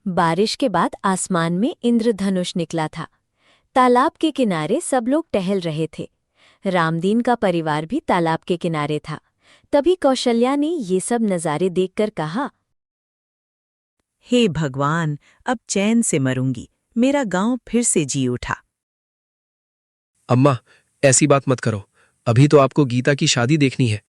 बारिश के बाद आसमान में इंद्रधनुष निकला था। तालाब के किनारे सब लोग टहल रहे थे। रामदीन का परिवार भी तालाब के किनारे था। तभी कौशल्या ने ये सब नज़ारे देखकर कहा, हे भगवान, अब चैन से मरूंगी। मेरा गांव फिर से जी उठा। अम्मा, ऐसी बात मत करो। अभी तो आपको गीता की शादी देखनी है।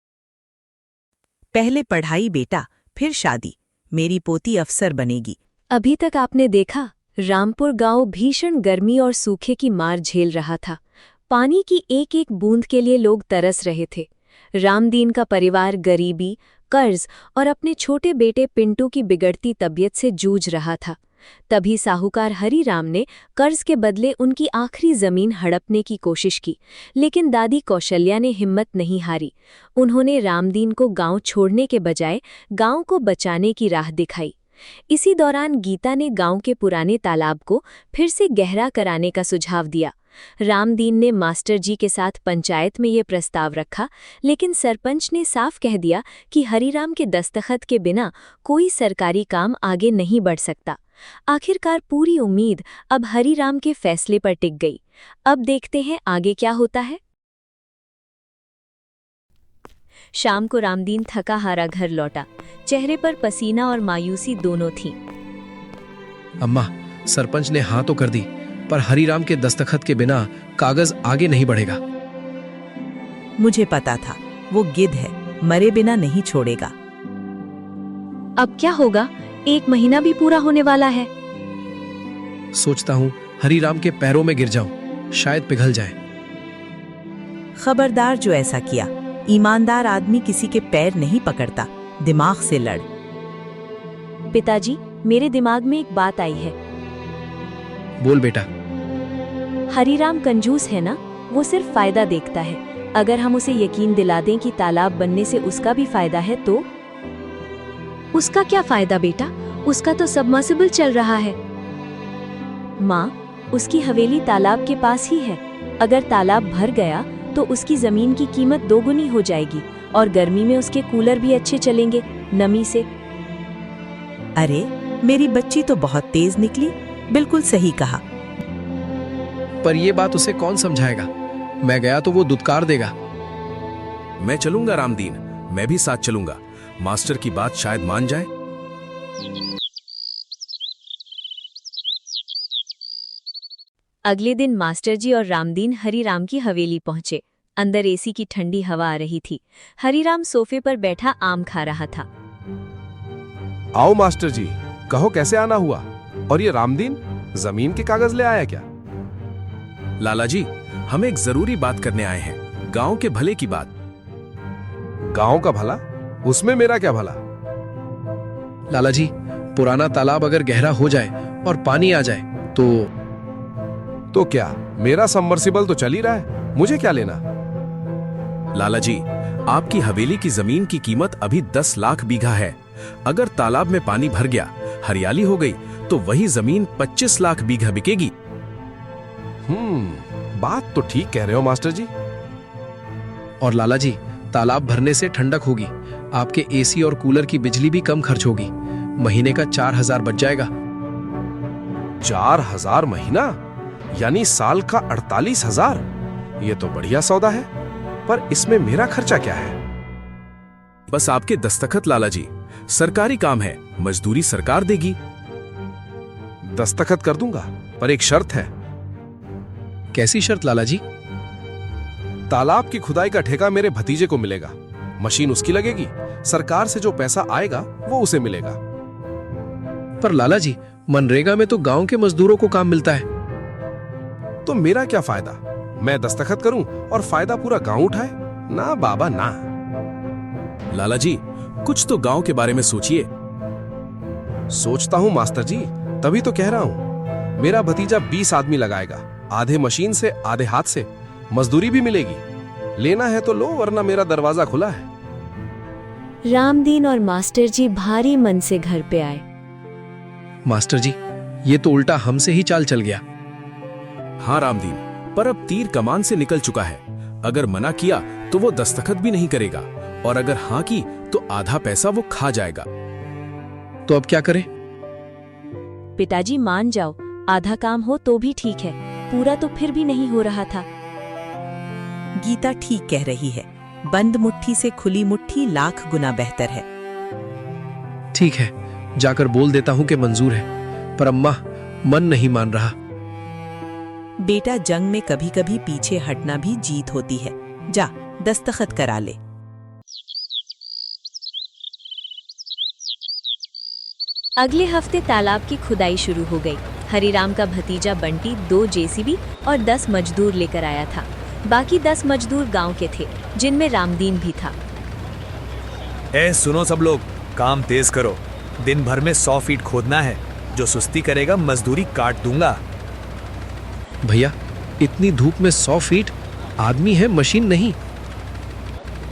पहले पढ़ाई बेटा, फिर शादी। मेरी पोती अफसर बनेगी। अभी तक आपने देखा, रामपुर गांव भीषण गर्मी और सूखे की मार झेल रहा था। पानी की एक एक बूंद के लिए लोग तरस रहे थे। रामदीन का परिवार गरीबी, कर्ज और अपने छोटे बेटे पिंटू की बिगड़ती तबीयत से जूझ रहा था। तभी साहूकार हरिराम ने कर्ज के बदले उनकी आखिरी जमीन हड़पने की कोशिश की, लेकिन दादी कौशल्या ने हिम्मत नहीं हारी। उन्होंने रामदीन को गांव छोड़ने के बजाय गांव को बचाने की राह दिखाई। इसी दौरान गीता ने गांव के पुराने तालाब को फिर से गहरा कराने का सुझाव दिया। रामदीन ने मास्टर जी के साथ पंचायत में ये प्रस्ताव रखा, लेकिन सरपंच ने साफ कह दिया कि हरिराम के दस्तखत के बिना कोई सरकारी काम आगे नहीं बढ़ सकता। आखिरकार पूरी उम्मीद अब हरिराम के फैसले पर टिक गई। अब देखते हैं आगे क्या होता है। शाम को रामदीन थका हारा घर लौटा। चेहरे पर पसीना और मायूसी दोनों थी। अम्मा, सरपंच ने हाँ तो कर दी, पर हरिराम के दस्तखत के बिना कागज आगे नहीं बढ़ेगा। मुझे पता था, वो गिद्ध है, मरे बिना नहीं छोड़ेगा। अब क्या होगा? 1 महीना भी पूरा होने वाला है। सोचता हूँ हरिराम के पैरों में गिर जाऊं, शायद पिघल जाए। खबरदार जो ऐसा किया। ईमानदार आदमी किसी के पैर नहीं पकड़ता, दिमाग से लड़। पिताजी, मेरे दिमाग में एक बात आई है। बोल बेटा। हरिराम कंजूस है ना, वो सिर्फ फायदा देखता है। अगर हम उसे यकीन दिला दें कि तालाब बनने से उसका भी फायदा है तो। उसका क्या फायदा बेटा? उसका तो सबमर्सिबल चल रहा है। माँ, उसकी हवेली तालाब के पास ही है। अगर तालाब भर गया तो उसकी जमीन की कीमत 2 गुनी हो जाएगी और गर्मी में उसके कूलर भी अच्छे चलेंगे, नमी से। अरे, मेरी बच्ची तो बहुत तेज निकली। बिल्कुल सही कहा। पर ये बात उसे कौन समझाएगा? मैं गया तो वो दुत्कार देगा। मैं चलूंगा रामदीन, मैं भी साथ चलूंगा। मास्टर की बात शायद मान जाए। अगले दिन मास्टर जी और रामदीन हरिराम की हवेली पहुंचे। अंदर एसी की ठंडी हवा आ रही थी। हरिराम सोफे पर बैठा आम खा रहा था। आओ मास्टर जी, कहो कैसे आना हुआ? और ये रामदीन जमीन के कागज ले आया क्या? लाला जी, हम एक जरूरी बात करने आए हैं, गांव के भले की बात। गांव का भला? उसमें मेरा क्या भला? लाला जी, पुराना तालाब अगर गहरा हो जाए और पानी आ जाए तो क्या? मेरा सबमर्सिबल तो चल ही रहा है, मुझे क्या लेना? लाला जी, आपकी हवेली की जमीन की कीमत अभी 10 लाख बीघा है। अगर तालाब में पानी भर गया, हरियाली हो गई, तो वही जमीन 25 लाख बीघा बिकेगी। बात तो ठीक कह रहे हो मास्टर जी। और लाला जी, तालाब भरने से ठंडक होगी, आपके एसी और कूलर की बिजली भी कम खर्च होगी। महीने का 4000 बच जाएगा। 4000 महीना? यानी साल का 48,000। ये तो बढ़िया सौदा है, पर इसमें मेरा खर्चा क्या है? बस आपके दस्तखत लाला जी, सरकारी काम है, मजदूरी सरकार देगी। दस्तखत कर दूंगा, पर एक शर्त है। कैसी शर्त लाला जी? तालाब की खुदाई का ठेका मेरे भतीजे को मिलेगा। मशीन उसकी लगेगी, सरकार से जो पैसा आएगा वो उसे मिलेगा। पर लाला जी, मनरेगा में तो गांव के मजदूरों को काम मिलता है। तो मेरा क्या फायदा? मैं दस्तखत करूं और फायदा पूरा गांव उठाए? ना बाबा ना। लाला जी, कुछ तो गांव के बारे में सोचिए। सोचता हूं मास्टर जी, तभी तो कह रहा हूं। मेरा भतीजा 20 आदमी लगाएगा, आधे मशीन से आधे हाथ से। मजदूरी भी मिलेगी। लेना है तो लो, वरना मेरा दरवाजा खुला है। रामदीन और मास्टर जी भारी मन से घर पे आए। मास्टर जी, ये तो उल्टा हमसे ही चाल चल गया। हाँ रामदीन, पर अब तीर कमान से निकल चुका है। अगर मना किया तो वो दस्तखत भी नहीं करेगा, और अगर हाँ की तो आधा पैसा वो खा जाएगा। तो अब क्या करें? पिताजी मान जाओ, आधा काम हो तो भी ठीक है, पूरा तो फिर भी नहीं हो रहा था। गीता ठीक कह रही है, बंद मुट्ठी से खुली मुट्ठी लाख गुना बेहतर है। ठीक है, जाकर बोल देता हूँ कि मंजूर है, पर अम्मा मन नहीं मान रहा। बेटा, जंग में कभी कभी पीछे हटना भी जीत होती है। जा दस्तखत करा ले। अगले हफ्ते तालाब की खुदाई शुरू हो गई। हरिराम का भतीजा बंटी 2 जेसीबी और 10 मजदूर लेकर आया था। बाकी 10 मजदूर गांव के थे, जिनमें रामदीन भी था। सुनो सब लोग, काम तेज करो। दिन भर में 100 फीट खोदना है। जो सुस्ती करेगा मजदूरी काट दूंगा। भैया, इतनी धूप में 100 फीट? आदमी है, मशीन नहीं।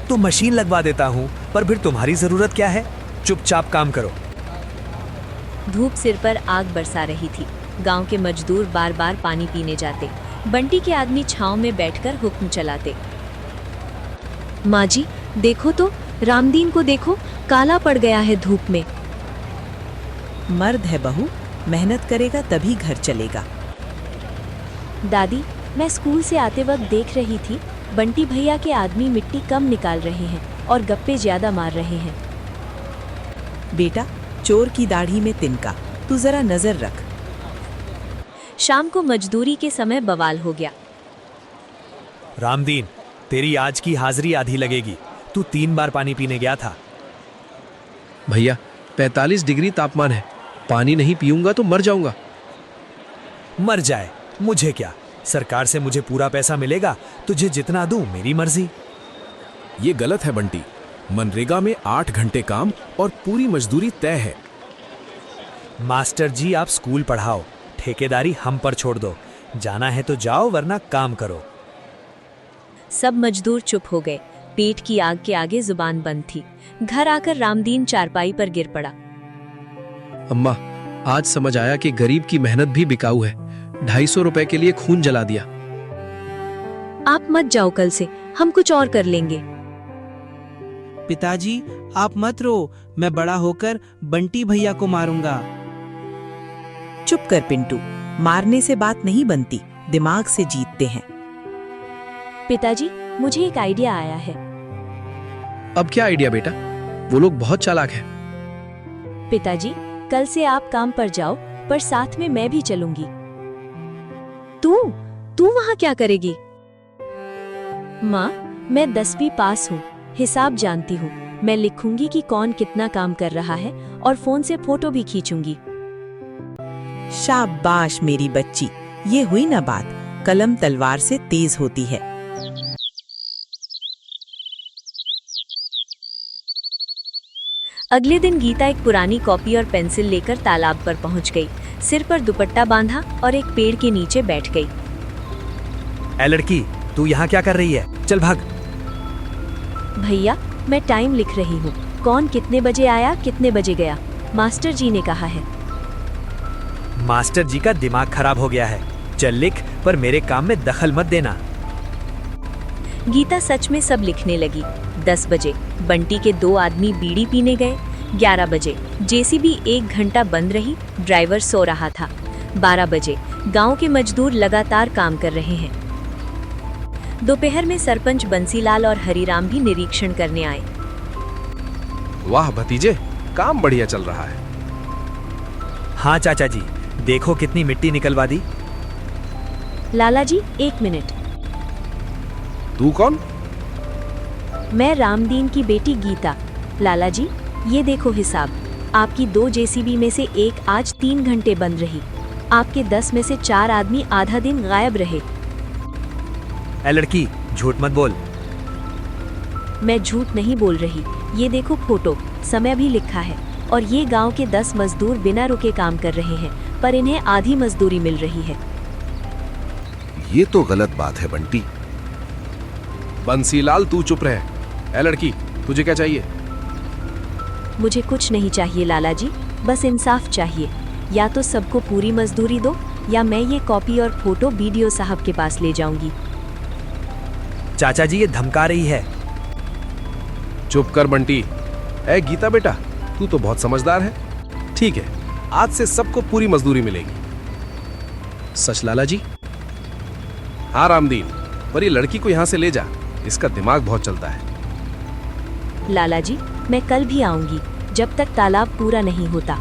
तो मशीन लगवा देता हूँ, पर फिर तुम्हारी जरूरत क्या है? चुपचाप काम करो। धूप सिर पर आग बरसा रही थी। गांव के मजदूर बार बार पानी पीने जाते। बंटी के आदमी छांव में बैठकर हुक्म चलाते। माँ जी, देखो तो, रामदीन को देखो, काला पड़ गया है धूप में। मर्द है बहू, मेहनत करेगा तभी घर चलेगा। दादी, मैं स्कूल से आते वक्त देख रही थी, बंटी भैया के आदमी मिट्टी कम निकाल रहे हैं और गप्पे ज्यादा मार रहे हैं। बेटा, चोर की दाढ़ी में तिनका, तू जरा नजर रख। शाम को मजदूरी के समय बवाल हो गया। रामदीन, तेरी आज की हाजिरी आधी लगेगी। तू 3 बार पानी पीने गया था। भैया, 45 डिग्री तापमान है, पानी नहीं पीऊंगा तो मर जाऊंगा। मर जाए, मुझे क्या? सरकार से मुझे पूरा पैसा मिलेगा, तुझे जितना दूं मेरी मर्जी। ये गलत है बंटी। मनरेगा में 8 घंटे काम और पूरी मजदूरी तय है। मास्टर जी, आप स्कूल पढ़ाओ, ठेकेदारी हम पर छोड़ दो। जाना है तो जाओ, वरना काम करो। सब मजदूर चुप हो गए। पेट की आग के आगे जुबान बंद थी। घर आकर रामदीन चारपाई पर गिर पड़ा। अम्मा, आज समझ आया कि गरीब की मेहनत भी बिकाऊ है। 250 रुपए के लिए खून जला दिया। आप मत जाओ, कल से हम कुछ और कर लेंगे। पिताजी, आप मत रो, मैं बड़ा होकर बंटी भैया को मारूंगा। चुप कर पिंटू, मारने से बात नहीं बनती, दिमाग से जीतते हैं। पिताजी, मुझे एक आइडिया आया है। अब क्या आइडिया बेटा? वो लोग बहुत चालाक हैं। पिताजी, कल से आप काम पर जाओ, पर साथ में मैं भी चलूंगी। तू वहां क्या करेगी? माँ, मैं 10वीं पास हूँ, हिसाब जानती हूँ। मैं लिखूंगी कि कौन कितना काम कर रहा है और फोन से फोटो भी खींचूंगी। शाबाश मेरी बच्ची, ये हुई ना बात। कलम तलवार से तेज होती है। अगले दिन गीता एक पुरानी कॉपी और पेंसिल लेकर तालाब पर पहुंच गई। सिर पर दुपट्टा बांधा और एक पेड़ के नीचे बैठ गई। ए लड़की, तू यहाँ क्या कर रही है? चल भाग। भैया, मैं टाइम लिख रही हूँ, कौन कितने बजे आया, कितने बजे गया, मास्टर जी ने कहा है। मास्टर जी का दिमाग खराब हो गया है। चल लिख, पर मेरे काम में दखल मत देना। गीता सच में सब लिखने लगी। 10 बजे बंटी के 2 आदमी बीड़ी पीने गए। 11 बजे जेसीबी 1 घंटा बंद रही, ड्राइवर सो रहा था। 12 बजे गांव के मजदूर लगातार काम कर रहे हैं। दोपहर में सरपंच बंसीलाल और हरिराम भी निरीक्षण करने आए। वाह भतीजे, काम बढ़िया चल रहा है। हाँ चाचा जी, देखो कितनी मिट्टी निकलवा दी। लाला जी, 1 मिनट। तू कौन? मैं रामदीन की बेटी गीता। लाला जी, ये देखो हिसाब। आपकी 2 जेसीबी में से एक आज 3 घंटे बंद रही। आपके 10 में से 4 आदमी आधा दिन गायब रहे। ए लड़की, झूठ मत बोल। मैं झूठ नहीं बोल रही, ये देखो फोटो, समय भी लिखा है। और ये गांव के 10 मजदूर बिना रुके काम कर रहे हैं, पर इन्हें आधी मजदूरी मिल रही है। ये तो गलत बात है बंटी। बंसीलाल, तू चुप रहे। ए लड़की, तुझे क्या चाहिए? मुझे कुछ नहीं चाहिए लाला जी, बस इंसाफ चाहिए। या तो सबको पूरी मजदूरी दो, या मैं ये कॉपी और फोटो बीडीओ साहब के पास ले जाऊंगी। चाचा जी, ये धमका रही है। चुप कर बंटी। ए गीता बेटा, तू तो बहुत समझदार है। ठीक है, आज से सबको पूरी मजदूरी मिलेगी। सच लाला जी? हाँ रामदीन, पर ये लड़की को यहाँ से ले जा, इसका दिमाग बहुत चलता है। लाला जी, मैं कल भी आऊंगी जब तक तालाब पूरा नहीं होता।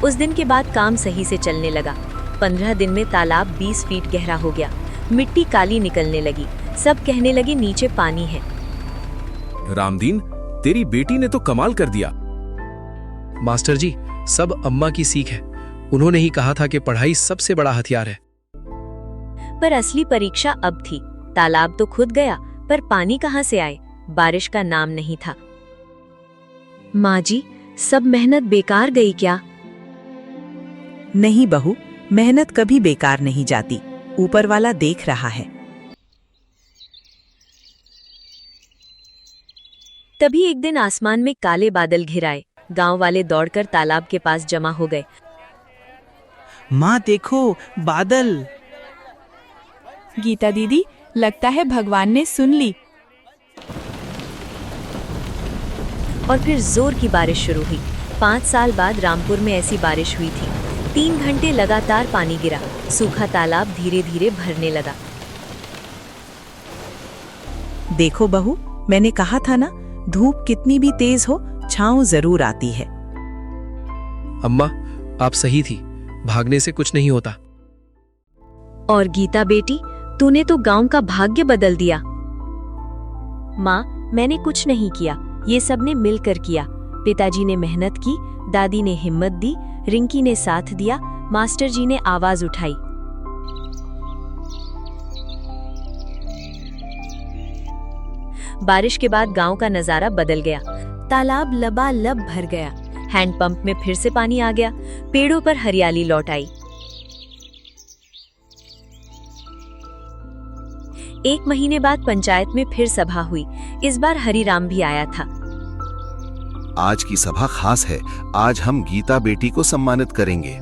उस दिन के बाद काम सही से चलने लगा। 15 दिन में तालाब 20 फीट गहरा हो गया। मिट्टी काली निकलने लगी। सब कहने लगे नीचे पानी है। रामदीन, तेरी बेटी ने तो कमाल कर दिया। मास्टर जी, सब अम्मा की सीख है। उन्होंने ही कहा था कि पढ़ाई सबसे बड़ा हथियार है। पर असली परीक्षा अब थी। तालाब तो खुद गया, पर पानी कहाँ से आए? बारिश का नाम नहीं था। माँ जी, सब मेहनत बेकार गई क्या? नहीं बहू, मेहनत कभी बेकार नहीं जाती। ऊपर वाला देख रहा है। तभी एक दिन आसमान में काले बादल घिर आए। गांव वाले दौड़कर तालाब के पास जमा हो गए। माँ देखो, बादल। गीता दीदी, लगता है भगवान ने सुन ली। और फिर जोर की बारिश शुरू हुई। 5 साल बाद रामपुर में ऐसी बारिश हुई थी। 3 घंटे लगातार पानी गिरा। सूखा तालाब धीरे धीरे भरने लगा। देखो बहू, मैंने कहा था ना, धूप कितनी भी तेज हो, छांव जरूर आती है। अम्मा, आप सही थी। भागने से कुछ नहीं होता। और गीता बेटी, तूने तो गांव का भाग्य बदल दिया। माँ, मैंने कुछ नहीं किया, ये सबने मिलकर किया। पिताजी ने मेहनत की, दादी ने हिम्मत दी, रिंकी ने साथ दिया, मास्टर जी ने आवाज उठाई। बारिश के बाद गांव का नजारा बदल गया। तालाब लबालब भर गया। हैंडपंप में फिर से पानी आ गया। पेड़ों पर हरियाली लौट आई। 1 महीने बाद पंचायत में फिर सभा हुई। इस बार हरिराम भी आया था। आज की सभा खास है। आज हम गीता बेटी को सम्मानित करेंगे।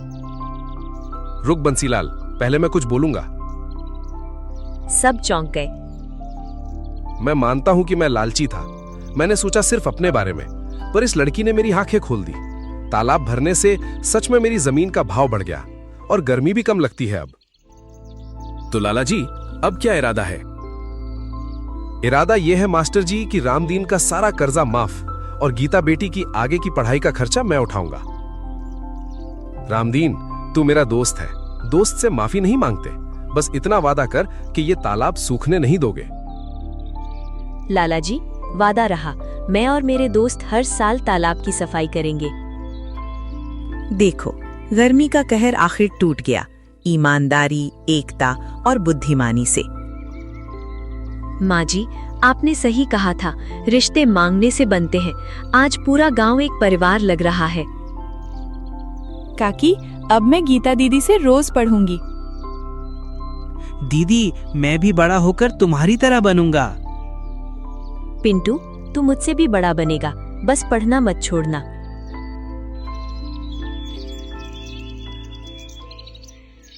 रुक बंसीलाल, पहले मैं कुछ बोलूंगा। सब चौंक गए। मैं मानता हूं कि मैं लालची था। मैंने सोचा सिर्फ अपने बारे में, पर इस लड़की ने मेरी आंखें खोल दी। तालाब भरने से सच में मेरी जमीन का भाव बढ़ गया और गर्मी भी कम लगती है अब। तो लाला जी, अब क्या इरादा है? इरादा यह है मास्टर जी कि रामदीन का सारा कर्जा माफ और गीता बेटी की आगे की पढ़ाई का खर्चा मैं उठाऊंगा। रामदीन, तू मेरा दोस्त है। दोस्त से माफी नहीं मांगते। बस इतना वादा कर कि ये तालाब सूखने नहीं दोगे। लाला जी, वादा रहा। मैं और मेरे दोस्त हर साल तालाब की सफाई करेंगे। देखो, गर्मी का कहर आखिर टूट गया, ईमानदारी, एकता और बुद्धिमानी से। माँ जी, आपने सही कहा था, रिश्ते मांगने से बनते हैं। आज पूरा गांव एक परिवार लग रहा है। काकी, अब मैं गीता दीदी से रोज पढ़ूंगी। दीदी, मैं भी बड़ा होकर तुम्हारी तरह बनूंगा। पिंटू, तू मुझसे भी बड़ा बनेगा। बस पढ़ना मत छोड़ना।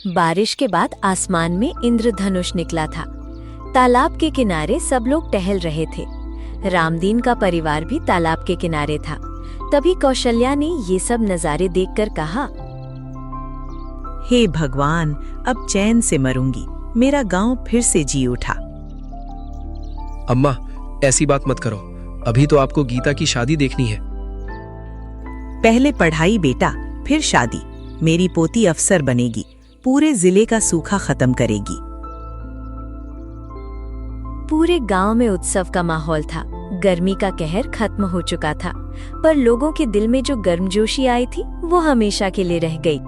बारिश के बाद आसमान में इंद्रधनुष निकला था। तालाब के किनारे सब लोग टहल रहे थे। रामदीन का परिवार भी तालाब के किनारे था। तभी कौशल्या ने ये सब नजारे देखकर कहा, हे भगवान, अब चैन से मरूंगी। मेरा गांव फिर से जी उठा। अम्मा, ऐसी बात मत करो। अभी तो आपको गीता की शादी देखनी है। पहले पढ़ाई बेटा, फिर शादी। मेरी पोती अफसर बनेगी, पूरे जिले का सूखा खत्म करेगी। पूरे गांव में उत्सव का माहौल था। गर्मी का कहर खत्म हो चुका था, पर लोगों के दिल में जो गर्मजोशी आई थी, वो हमेशा के लिए रह गई।